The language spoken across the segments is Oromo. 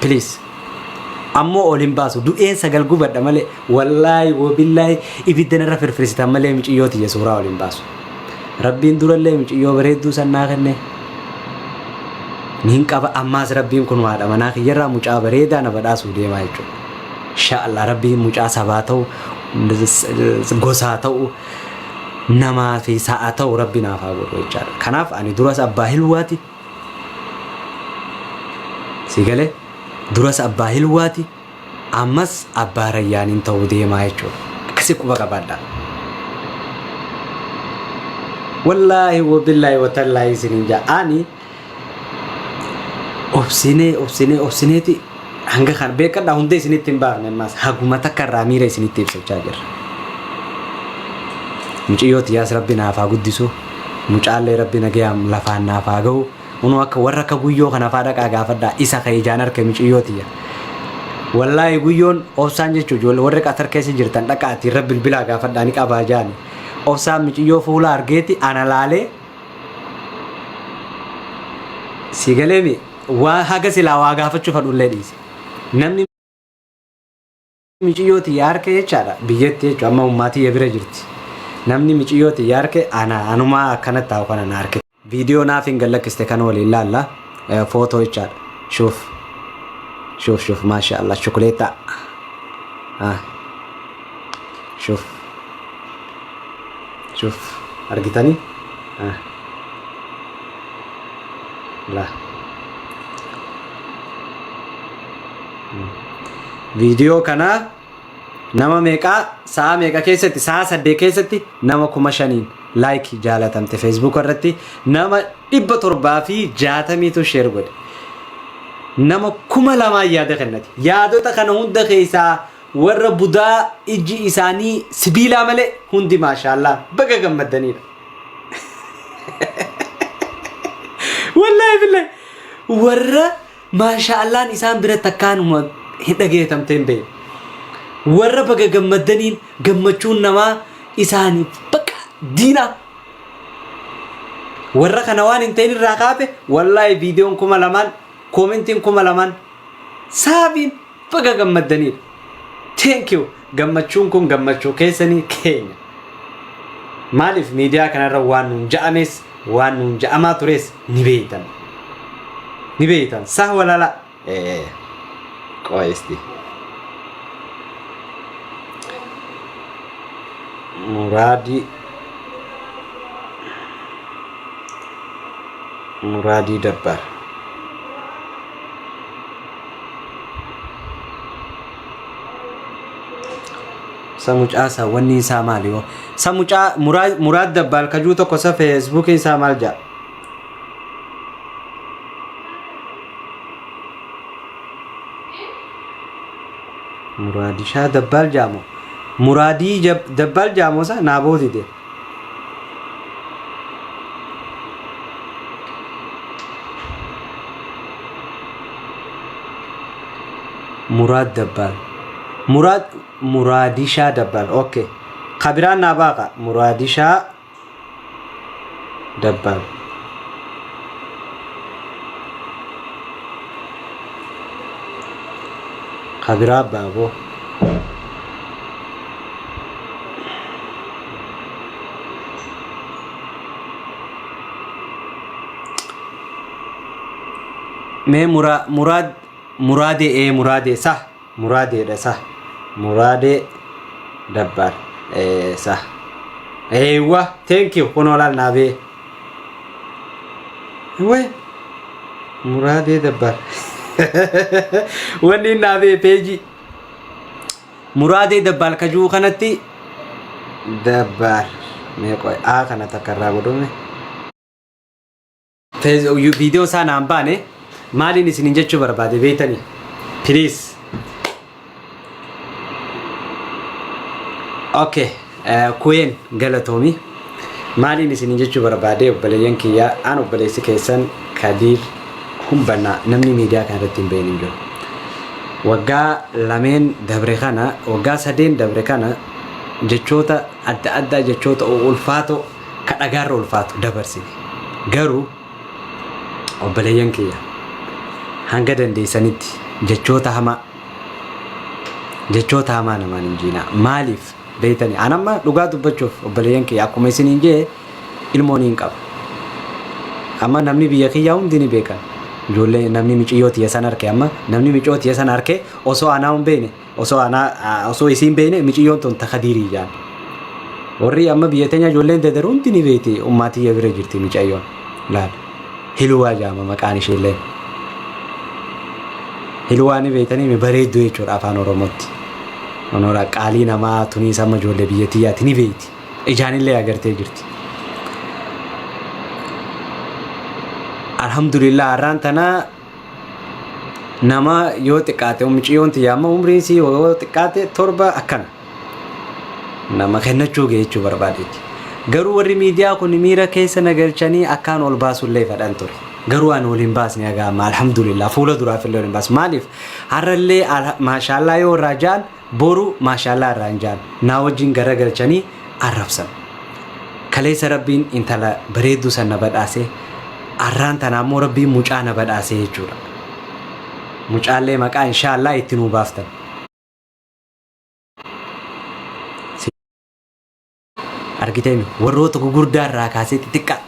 please ammo olin baasu du'een sagal gubadha malee wallahi wabillahi ibidana rafirfirista malee miciyooti ya suuraa olin baasu rabbiin durallee miciyoo bareedduu sannaa kenne nin qaba ammaas rabbiin kun waadha manaa kiyyarraa mucaa bareedaa na badhaasuu deemaa jechuudha inshallah rabbiin mucaa sabaa ta'u gosaa ta'u namaa fi sa'a ta'u rabbi naaf haa godhu jechaadha kanaaf ani duras abbaa hilwaati sigale duras abbaa hilwaati ammas abbaa rayyaanin ta'uu deemaa jechuudha akkasi quba qabaadha wallahi wabillahi watallahi isinin ja'ani obsineeti hanga kan beekadha hunda isinitti hin baafne ammas haguma takka irraa miira isinitti ibsachaa jirra muciyyooti yaas rabbi naaf haa guddisu mucaallee rabbi nagayaam lafaan naaf haa ga'u unu akka warra akka guyyoo kana faa dhaqaa gaafadhaa isa ka ijaan harka muciyyooti wallahi guyyoon obsaan jechuun warri qatar keessa jirtan dhaqaati rabbi bilbilaa gaafadhaa ni qabaa jaani obsaan muciyyoo fuula argeeti ana laalee sigaleemi waa haga silaa waa gaafachuu fadhullee dhiise namni muciyyooti yaarke jechaadha biyyatti jechuun amma ummaatii bira jirti namni muciyyooti yaarke anumaa akkanatti taa'u kana naarke video naaf hin gallakkiste kan waliin laalla footoo jechaadha شوف ما شاء الله شوكولاتة شوف أرجتني لا فيديو كنا نما ميكا سا ميكا كيستي سا سدي كيستي نما كوماشانين لايك جالتم تي فيسبوك ورتي نما إبا تربا في جاتمي تو شير بود نما كما لما ياده خنتي يادو تا كان هند خيسا ور بودا اجي اساني سبيلا مله هندي ما شاء الله بقى غمدني والله بالله ور ما شاء الله انسان بره تكان ما هدغيتم تنبه ور بقى غمدني غمچون نما اساني بقى دينا ور كنوان انتين راقابه والله فيديو كما لمان كومنتين كما لمان سابين بقى غمدني thank you gammachunkum gammachu keessani keenya maalif media kanarra waan nun ja'ames waan nun ja'ama tures ni beeytan sah wala la qoysti muradi dabbar سموچا سا وني ساماليو سموچا مراد دبال کجو تو کوسا فیسبوک ای سامال جا مرادی شاه دبال جامو مرادی جب دبال جامو سا نابودی دے مراد دبال مرادشا دبال اوكي خبران ناباقا مرادشا دبال خبران بابو मैं मुराद صح مراد صح مراد دبر صح ايوه ثانك يو كونولا نابي وين مراد دبر وني نابي بيجي مراد دبر كجو خنتي دبر ميكو كنا تكرر بدون فيديو سان امباني مالي نسين جچو برباد بيتني بليز اوكي كوين غلطومي مالي نسين جچو برباد وبلين كيا انا وبليس كيسن كدير هم بنا نمني ميديا كانتين بينجو وغا لامين دبرخانا وغا سدين دبرخانا جچوتا ادda جچوتا اولفاتو كدغار اولفاتو دبرسي غرو وبلين كيا hanga dandeessanitti jechoota hamaa namaan hin jiinaa. Maaliif beeytanii anamma dhugaa dubbachuuf obboleeyyan kee akkuma isiniin jee ilmoon hin qaba. Amma namni biyya kiyyaa hundi ni beekan. Ijoollee namni miiciyyoo tiyya san harke amma namni miicoo tiyya san harke osoo anaa hin beekne osoo isiin beekne miiciyyoon tun takadiirii jaan. Warri amma biyya teenya ijoolleen dadaru hundi ni beekti ummaa tiyya bira jirti miicayyoon. Laal Hiluwaa jaama maqaan isheellee. Hiluwaa ni beektanii bareedduu jechuudha afaan Oromootti. Onoora qaalii namaa tunii sama ijoollee biyya tiyyaatti ni beekti. Ijaanillee agartee jirti. Alhamdulillah har'aan tana nama yoo xiqqaate mucayyoon tiyya amma umriin isii yoo xiqqaate 7 akkana. Nama kennachuu jechuu barbaadetti. Garuu warri miidiyaa kun miira keessa nagalchanii akkaan ol baasullee fedhan ture. Garuu an waliin baasni agaama alhamdulillah fuula duraaf illee waliin baas. Maaliif har'allee maashaallah yoo irraa jaan boru maashaallah irraa hin jaan. Naa wajjin garagalchanii arrabsan. Kaleessa rabbiin intala bareedduu san na badhaase. Har'aan tana ammoo rabbiin mucaa na badhaase jechuudha. Mucaallee maqaa inshaallah itti nuu baaftan. Argiteen warroota gugurdaa irraa kaasee xixiqqaa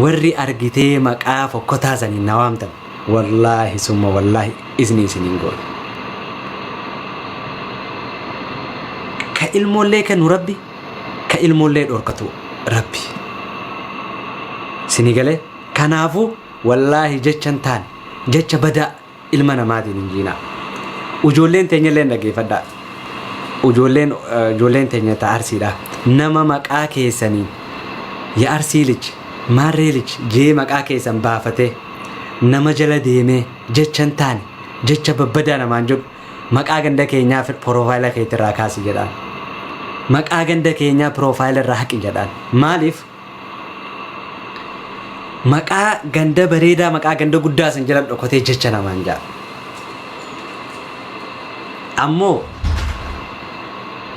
warri argitee maqaa fokkotaa saniin na waamtan wallaahi summa wallaahi isiniin goone. Ka ilmoollee kennu rabbi ka ilmoollee dhorkatu rabbi. Sinigalee kanaafuu wallaahi jechan taan jecha badaa ilma namaatiin hin jiinaa. Ijoolleen teenyallee dhageeffadhaa. Ijoolleen teenya ta arsiidha. Nama maqaa keessaniin ya arsiilich maarreelich jee maqaa keessan baafatee nama jala deemee jechan taane jecha babbadaa namaan jedhu maqaa ganda keenyaa piroofaayila keetti irraa kaasi jedhaan. Maqaa ganda keenyaa piroofaayila irraa haqi jedhaan. Maaliif? Maqaa ganda bareedaa maqaa ganda guddaa san jala dhokotee jecha namaan jaa. Ammoo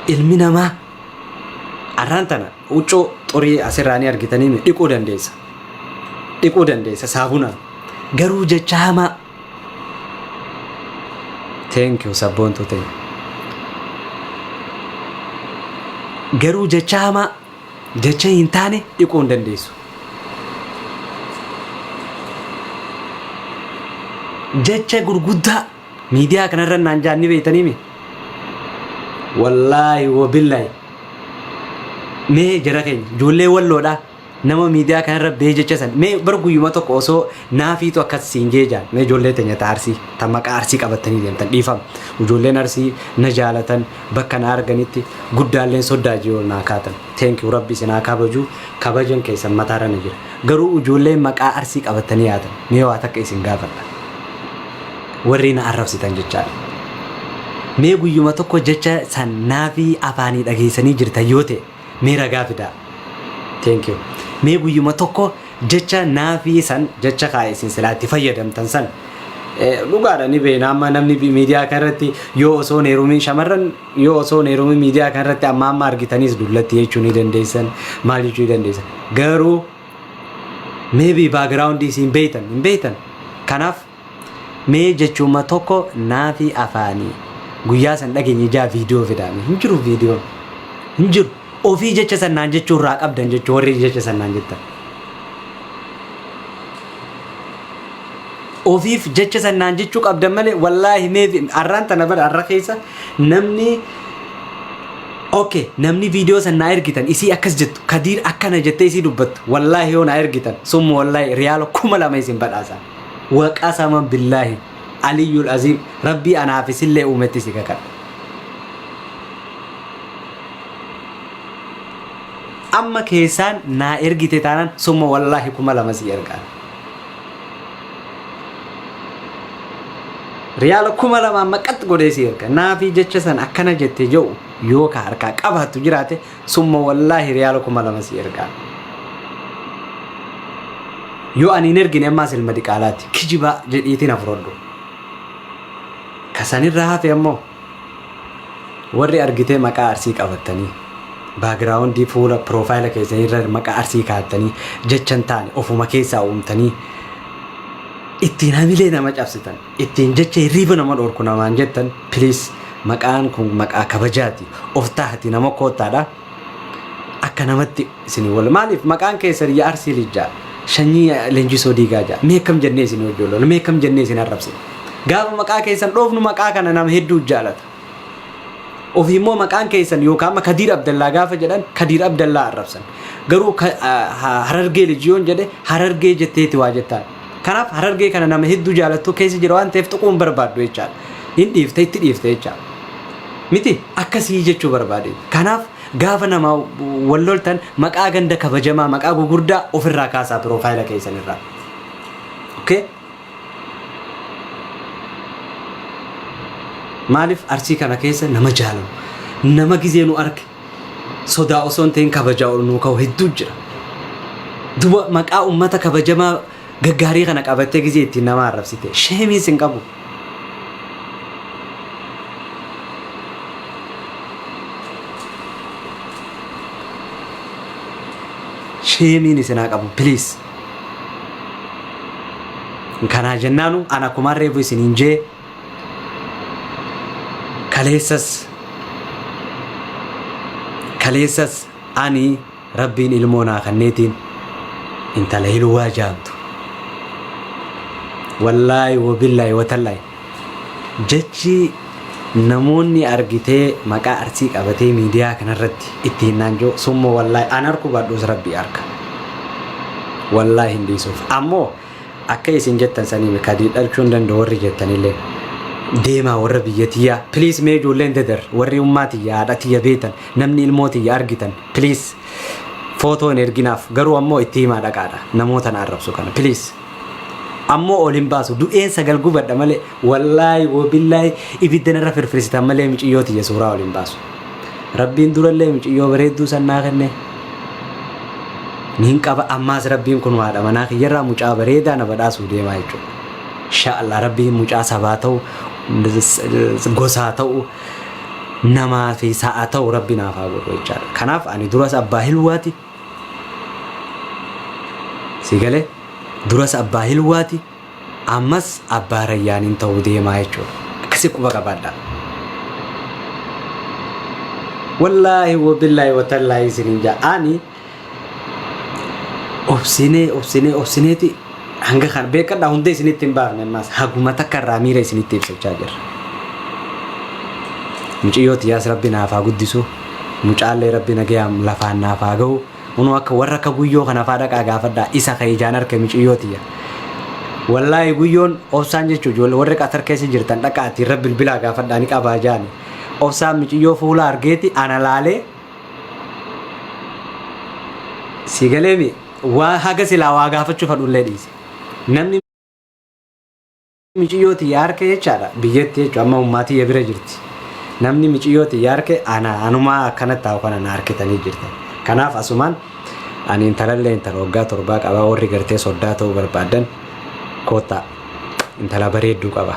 ilmi namaa har'aan tana huccuu xurii asirraanii argitanii dhiquu dandeessa saabunaan. Garuu jecha hamaa. Thank you sabboontuu ta'e. Garuu jecha hamaa jecha hin taane dhiquu hin dandeessu. Jecha gurguddaa miidiyaa kanarra naan jaanni beeytanii wallaahi wabillahi mee jara keenya ijoollee walloodhaa nama miidiyaa kanarra bee jecha san mee bar guyyuma tokko osoo naafiitu akkas siin jee jaan mee ijoollee teenya ta arsii ta maqaa arsii qabatanii deemtan dhiifama. Ijoolleen arsii na jaalatan bakka na arganitti guddaalleen soddaa jiru naa kaatan. Thank you rabbi isin haa kabaju kabajan keessan mataarra na jira. Garuu ijoolleen maqaa arsii qabatanii yaatan mee waa takka isin gaafadha. Warri na arrabsitan jechaadha. Mee guyyuma tokko jecha san naafii afaanii dhageessanii jirtan yoo ta'e mee ragaa fidaa. Thank you. Mee guyyuma tokko jecha naafii san jecha kaa'e isin silaatti fayyadamtan san dhugaadha ni beena. Amma namni miidiyaa kanarratti yoo osoo neerumii shamarran yoo osoo neerumii miidiyaa kanarratti amma argitaniis dullatti jechuu ni dandeessan maal jechuu dandeessan. Garuu maybe baagiraawundii isin hin beeytan. Kanaaf mee jechuma tokko naafii afaanii guyyaa san dhageenye jaa viidiyoo fidaame hin jiru viidiyoo hin jiru. Ofii jecha sannaan jechuu irraa qabdan jechuu warri jecha sannaan jettan. Ofiif jecha sannaan jechuu qabdan malee wallaahi mee har'aan tana bara har'a keessa namni namni viidiyoo sannaa ergitan isii akkas jettu kadiir akkana jettee isii dubbattu wallaahi yoo na ergitan summa wallaahi riyaala 2,000 isin badhaasa. Waqasama billaahi aliyyul aziim rabbii anaaf isillee uumetti si kakadha. Amma keessaan naa ergite taanaan summa wallaahi 2,000 si ergaan. Riyaala 2,000 amma qaxxi godhee si erga. Naafii jecha san akkana jettee jiru yoo ka harkaa qabaattu jiraate summa wallaahi riyaala 2,000 si ergaan. Yoo ani hin ergine ammaas ilma diqaalaatti kijiba jedhiitiin afrodhu. Kasanirraa hafe ammoo warri argitee maqaa arsii qabatanii baagiraawundii fuula piroofaayila keessanii irra maqaa arsii kaa'attanii jechan taane ofuma keessaa uumtanii ittiin hamilee nama cabsitan ittiin jecha hirriba nama dhorku namaan jettan please maqaan kun maqaa kabajaati of taahati nama koottaadha akka namatti isin wal maaliif maqaan keessan yaa Arsii Lijjaa shanyii Leenjisoo Diigaa jaa mee kam jennee isin wajjoolloon mee kam jennee isin arrabsine gaafa maqaa keessan dhoofnu maqaa kana nama hedduu jaalata ofii immoo maqaan keessan yookaan Kadiir Abdallaa gaafa jedhan Kadiir Abdallaa arrabsan garuu Harargee Lijiyoon jedhe Harargee jetteeti waa jettaan kanaaf Harargee kana nama hedduu jaalattu keessa jira waan ta'eef tuquun barbaaddu jechaadha hin dhiifte itti dhiifte jechaadha miti akkasii jechuu barbaade kanaaf gaafa nama walloltan maqaa ganda kabajamaa maqaa gugurdaa ofirraa kaasaa piroofaayila keessan irraa okay maaliif Arsii kana keessa nama jaalamu nama gizee nu arge sodaa osoo hin ta'in kabajaa ol nuu ka'u hedduu jira duba maqaa ummata kabajamaa gaggaarii kana qabattee gizee ittiin nama arrabsite sheemiis hin qabu sheemiin isinaa qabu please kanaa jennaanu ana kumaan reefu isiniin jee kaleessas ani rabbiin ilmoo naa kanneetiin intala hilwaa jaamtu wallaahi wabillaahi watallaahi jechi namoonni argitee maqaa Arsii qabatee miidiyaa kanarratti ittiin naanjoo summa wallaahi an arku baadhuus rabbii arka wallaahi hin dhiisuuf ammoo akka isin jettan sanii kadii dhalchuun danda'u warri jettanillee deemaa warra biyyatiyyaa please mee ijoolleen dedar warri ummaatiyyaa haadhatiyya beetan namni ilmootiyya argitan please footoo hin erginaaf garuu ammoo itti himaa dhaqaadha namoota na arrabsu kana please ammoo ol hin baasu du'een sagal gubadha malee wallaahi wabillaahi ibiddan irra firfirsitan malee miciyyootiyya suuraa ol hin baasu rabbiin durallee miciyyoo bareedduu sannaa kenne niin qaba ammaas rabbiin kun haadha manaa kiyyarraa mucaa bareedaa na badhaasuu deemaa jechuudha inshallah rabbiin mucaa sabaa ta'u gosaa ta'u namaa fi sa'a ta'u rabbi naaf haa godhu jechaadha kanaaf ani duras abbaa hilwaati sigalee duras abbaa hilwaati ammas abbaa rayyaaniin ta'uu deemaa jechuudha akkasi quba qabaadha wallaahi wabillaahi watallaahi isiniin ja'ani obsineeti hanga kan beekadha hunda isinitti hin baafne ammas haguma takka irraa miira isinitti ibsachaa jirra muciyyooti yaas rabbi naaf haa guddisu mucaallee rabbi nagayaam lafaan naaf haa ga'u unu akka warra akka guyyoo kana faa dhaqaa gaafadhaa isa ka ijaan harka muciyyootiyya wallaahi guyyoon obsaan jechuu ijoollee warri qatar keessa jirtan dhaqaati irra bilbilaa gaafadhaa ni qabaa jaani obsaan muciyyoo fuula argeeti ana laalee si galeemi waa haga silaa waa gaafachuu fadhullee dhiise namni muciyyooti yaarke jechaadha biyyatti jechuudha amma ummaatiyya bira jirti namni muciyyooti yaarke anumaa akkanatti taa'u kana na harkitanii jirtan kanaaf asumaan ani intalallee intala waggaa 7 qaba warri gartee soddaa ta'uu barbaadan koottaa intala bareedduu qaba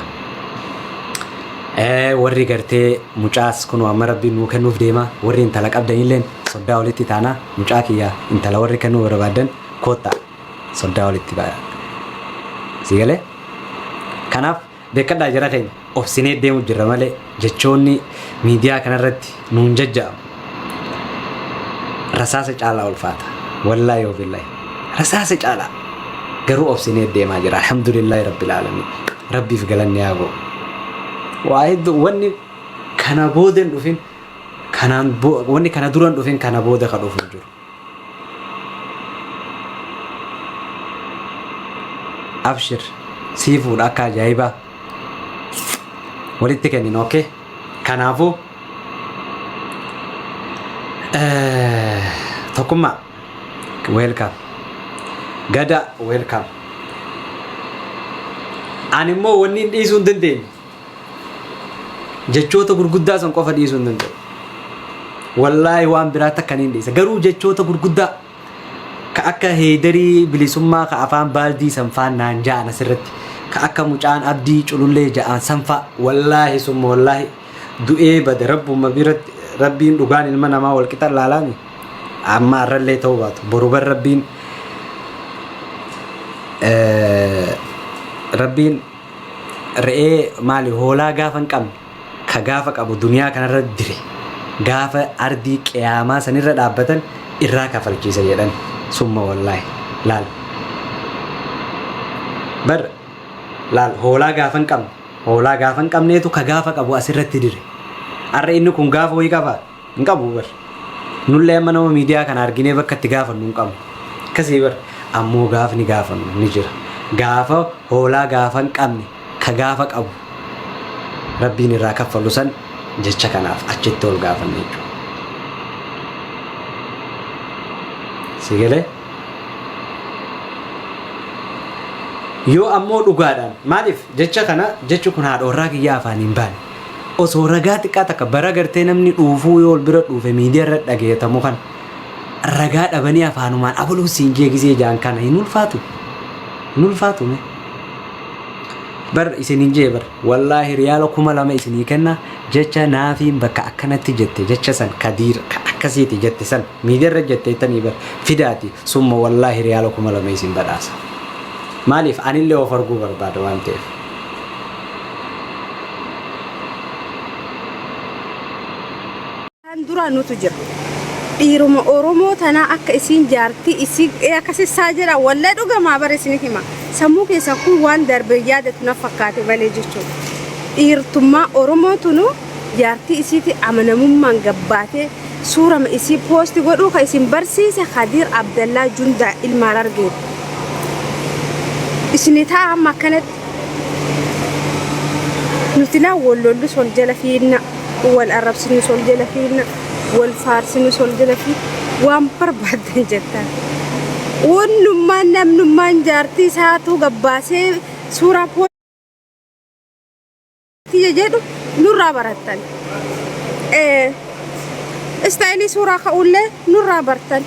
warri gartee mucaas kun amma rabbiin nuu kennuuf deema warri intala qabdanillee soddaa walitti taana mucaa kiyya intala warri kennuu barbaadan koottaa soddaa walitti ba'a sigale kanaaf beekadhaa jira keenya obsinee deemu jirra malee jechoonni miidiyaa kanarratti nuun jajja'amu rasaasa caalaa ulfaata wallaahi wabillaahi rasaasa caalaa garuu obsinee deemaa jira alhamdulillaahi rabbil aalamiin rabbiif galanni haa ga'u waa hedduu wanni kana booda hin dhufin wanni kana dura hin dhufin kana booda ka dhufu jiru abshir siifuudha akka ajaa'ibaa walitti kennin okay kanaafuu tokkummaa welcome gada welcome ani immoo wanni hin dhiisuu hin dandeenye jechoota gurguddaa san qofa dhiisuu hin danda'u wallaahi waan biraatti akka hin dhiisa garuu jechoota gurguddaa ka akka heedarii bilisummaa ka afaan baaldii sanfaan naan ja'an asirratti ka akka mucaan abdii culullee ja'an sanfa wallaahi summa wallaahi du'ee bade rabbuma biratti rabbiin dhugaan ilma namaa wal qixa laalaami amma arrallee ta'uu baatu boru bar rabbiin rabbiin re'ee maali hoolaa gaafa hin qabne ka gaafa qabu duniyaa kanarra dire gaafa ardii qiyaamaa sanirra dhaabbatan irraa kafalchiisa jedhan summa wallaahi laal bar laal hoolaa gaafa hin qabneetu ka gaafa qabu asirratti dire arra inni kun gaafa wayii qaba hin qabu bar nullee amma nama miidiyaa kana arginee bakka itti gaafannu hin qabu akkasii bar ammoo gaafni gaafannu ni jira gaafa hoolaa gaafa hin qabne ka gaafa qabu rabbiin irraa kaffalu san jecha kanaaf achitti ol gaafanne jechuudha. Sigalee yoo ammoo dhugaadhaan maaliif jecha kana jechi kun haadhoorraa kiyyaa afaan hin baane osoo ragaa xiqqaa takka bara gartee namni dhuufuu yoo ol bira dhuufe miidiyaa irra dhageetamu kan ragaa dhabanii afaanumaan abaluu siin jeegisee jaan kana hin ulfaatu me bar isinin jee bar wallaahi riyaala 2,000 isinii kenna jecha naafiin bakka akkanatti jette jecha san kadiir akkasiiti jette san miidiyaa irra jette tanii bar fidaati summa wallaahi riyaala 2,000 isin badhaasa maaliif anillee of arguu barbaada waan ta'eef. Dura nutu jira dhiiruma Oromoo tanaa akka isin jaartii isin akkasisaa jira wallee dhugamaa bare isin hima sammuu keessa kun waan darbee yaadatu na fakkaate malee jechuudha. Dhiirtummaa Oromoo tunu jaartii isiiti amanamummaan gabbaatee suurama isii poosti godhuu ka isin barsiise Khadiir Abdallaa Jundaa ilmaan argeetu. Isin taa amma kanatti nuti laa wallollu sol jala fiinna wal arrabsinu sol jala fiinna wal faarsinu sol jala fi waan barbaadan jettan. Wannummaan namnummaan jaartii isaatu gabbaasee suuraa poosti jedhu nurraa barattan. Istaayilii suuraa ka'ullee nurraa bartan.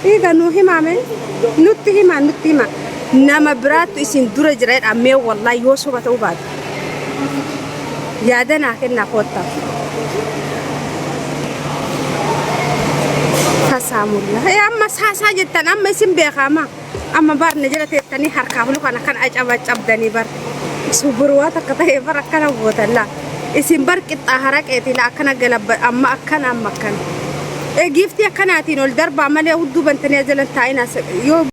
Eega nu himame nutti hima. Nama biraattu isin dura jiraadha mee wallahi yoo soba ta'uu baate. Yaadana kenna kotta. Tasamulla. Amma sasa jettan amma isin beekama. Amma barne jala teettanii harkaa hulu kana kan cabdanii bar. Suburwaata akka ta'e bar akkana bootalla. Isin bar qixxaa haraqeeti la akkana galabba amma akkana. Giftii akkanaatiin ol darbaa malee hudduu bantanii jalan taa'ina yoo